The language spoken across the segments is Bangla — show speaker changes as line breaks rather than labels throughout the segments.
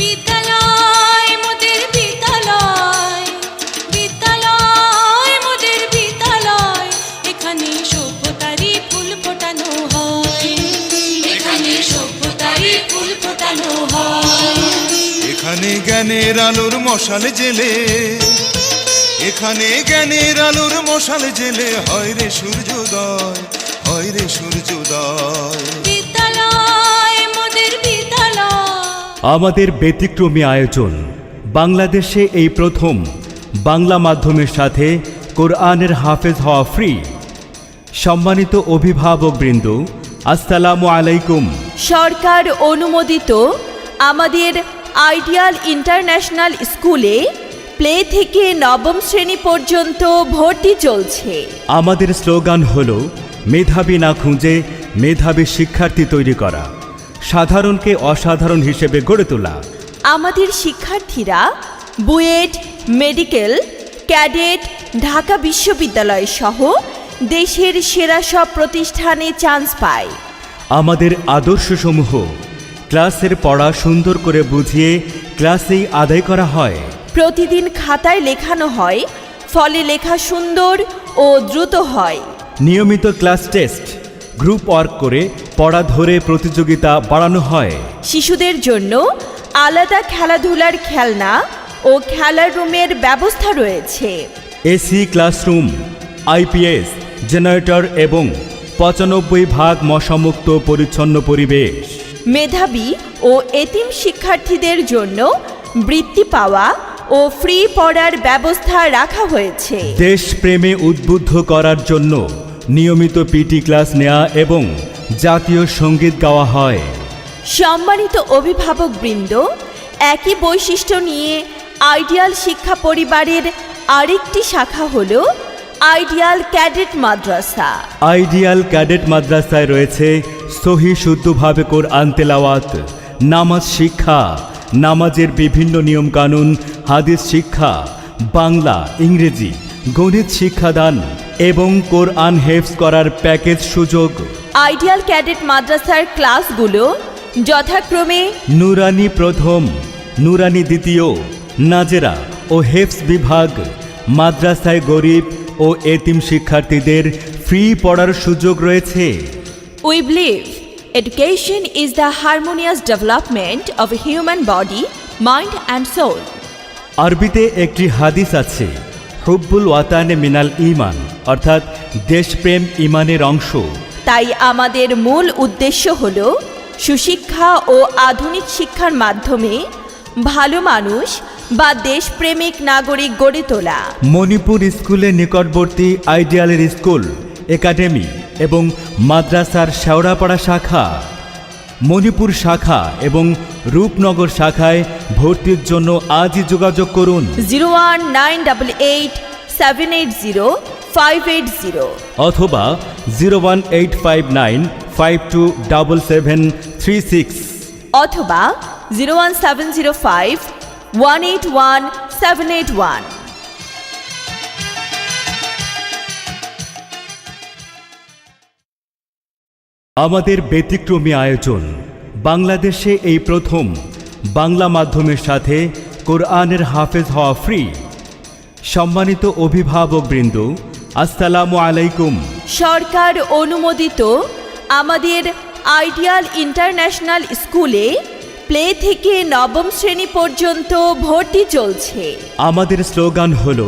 বিদ্যালয় মোদের বিদ্যালয়, বিদ্যালয় মোদের বিদ্যালয়, এখানে সভ্যতারই ফুল ফোটানো হয়, এখানে সভ্যতারই ফুল ফোটানো হয়।
এখানে জ্ঞানের আলোর মশাল জেলে, এখানে জ্ঞানের আলোর মশাল জেলে হয় রে সূর্যোদয়, হয় রে সূর্যোদয়।
বিদ্যালয় মোদের বিদ্যালয়।
আমাদের ব্যতিক্রমী আয়োজন, বাংলাদেশে এই প্রথম বাংলা মাধ্যমের সাথে কোরআনের হাফেজ হওয়া ফ্রি। সম্মানিত অভিভাবকবৃন্দ, আসসালামু আলাইকুম।
সরকার অনুমোদিত আমাদের আইডিয়াল ইন্টারন্যাশনাল স্কুলে প্লে থেকে নবম শ্রেণী পর্যন্ত ভর্তি চলছে।
আমাদের স্লোগান হলো মেধাবী না খুঁজে মেধাবী শিক্ষার্থী তৈরি করা, সাধারণকে অসাধারণ হিসেবে গড়ে তোলা।
আমাদের শিক্ষার্থীরা বুয়েট, মেডিকেল, ক্যাডেট, ঢাকা বিশ্ববিদ্যালয় সহ দেশের সেরা সব প্রতিষ্ঠানে চান্স পায়।
আমাদের আদর্শসমূহ ক্লাসের পড়া সুন্দর করে বুঝিয়ে ক্লাসেই আদায় করা হয়।
প্রতিদিন খাতায় লেখানো হয়, ফলে লেখা সুন্দর ও দ্রুত হয়।
নিয়মিত ক্লাস টেস্ট, গ্রুপ ওয়ার্ক করে পড়া ধরে প্রতিযোগিতা বাড়ানো হয়।
শিশুদের জন্য আলাদা খেলাধুলার খেলনা ও খেলার রুমের ব্যবস্থা রয়েছে।
এসি ক্লাসরুম, আইপিএস, জেনারেটর এবং ৯৫% মশামুক্ত পরিচ্ছন্ন পরিবেশ।
মেধাবী ও এতিম শিক্ষার্থীদের জন্য বৃত্তি পাওয়া ও ফ্রি পড়ার ব্যবস্থা রাখা হয়েছে।
দেশপ্রেমে উদ্বুদ্ধ করার জন্য নিয়মিত পিটি ক্লাস নেওয়া এবং জাতীয় সঙ্গীত গাওয়া হয়।
সম্মানিত অভিভাবকবৃন্দ, একই বৈশিষ্ট্য নিয়ে আইডিয়াল শিক্ষা পরিবারের আরেকটি শাখা হল আইডিয়াল ক্যাডেট মাদ্রাসা।
আইডিয়াল ক্যাডেট মাদ্রাসায় রয়েছে সহি শুদ্ধভাবে কোরআন তেলাওয়াত, নামাজ শিক্ষা, নামাজের বিভিন্ন নিয়মকানুন, হাদিস শিক্ষা, বাংলা, ইংরেজি, গণিত শিক্ষাদান এবং কোরআন হেফজ করার প্যাকেজ সুযোগ।
আইডিয়াল ক্যাডেট মাদ্রাসার ক্লাসগুলো যথাক্রমে
নুরানি প্রথম, নুরানি দ্বিতীয়, নাজেরা ও হেফজ বিভাগ। মাদ্রাসায় গরিব ও এতিম শিক্ষার্থীদের ফ্রি পড়ার সুযোগ রয়েছে।
We believe education is the harmonious development of a human body, mind and soul.
আরবিতে একটি হাদিস আছে, হুব্বুল ওয়াতানে মিনাল ঈমান, অর্থাৎ দেশপ্রেম ঈমানের অংশ।
তাই আমাদের মূল উদ্দেশ্য হল সুশিক্ষা ও আধুনিক শিক্ষার মাধ্যমে ভালো মানুষ বা দেশপ্রেমিক নাগরিক গড়ে তোলা।
মণিপুর স্কুলের নিকটবর্তী আইডিয়ালের স্কুল, একাডেমি এবং মাদ্রাসার শেওড়াপাড়া শাখা, মণিপুর শাখা এবং রূপনগর শাখায় ভর্তির জন্য আজই যোগাযোগ করুন
019880780
অথবা 01859527736
অথবা 01705181781।
আমাদের ব্যতিক্রমী আয়োজন, বাংলাদেশে এই প্রথম বাংলা মাধ্যমের সাথে কোরআনের হাফেজ হওয়া ফ্রি। সম্মানিত অভিভাবকবৃন্দ, আসসালামু আলাইকুম।
সরকার অনুমোদিত আমাদের আইডিয়াল ইন্টারন্যাশনাল স্কুলে প্লে থেকে নবম শ্রেণী পর্যন্ত ভর্তি চলছে।
আমাদের স্লোগান হলো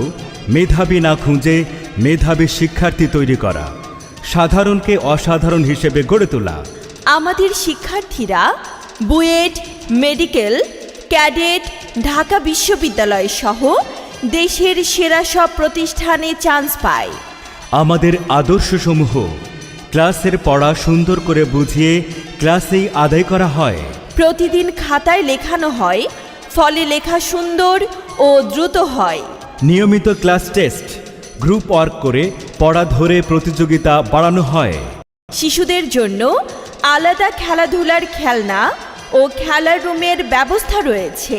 মেধাবী না খুঁজে মেধাবী শিক্ষার্থী তৈরি করা, সাধারণকে অসাধারণ হিসেবে গড়ে তোলা।
আমাদের শিক্ষার্থীরা বুয়েট, মেডিকেল, ক্যাডেট, ঢাকা বিশ্ববিদ্যালয় সহ দেশের সেরা সব প্রতিষ্ঠানে চান্স পায়।
আমাদের আদর্শসমূহ ক্লাসের পড়া সুন্দর করে বুঝিয়ে ক্লাসেই আদায় করা হয়।
প্রতিদিন খাতায় লেখানো হয়, ফলে লেখা সুন্দর ও দ্রুত হয়।
নিয়মিত ক্লাস টেস্ট, গ্রুপ ওয়ার্ক করে পড়া ধরে প্রতিযোগিতা বাড়ানো হয়।
শিশুদের জন্য আলাদা খেলাধুলার খেলনা ও খেলার রুমের ব্যবস্থা রয়েছে।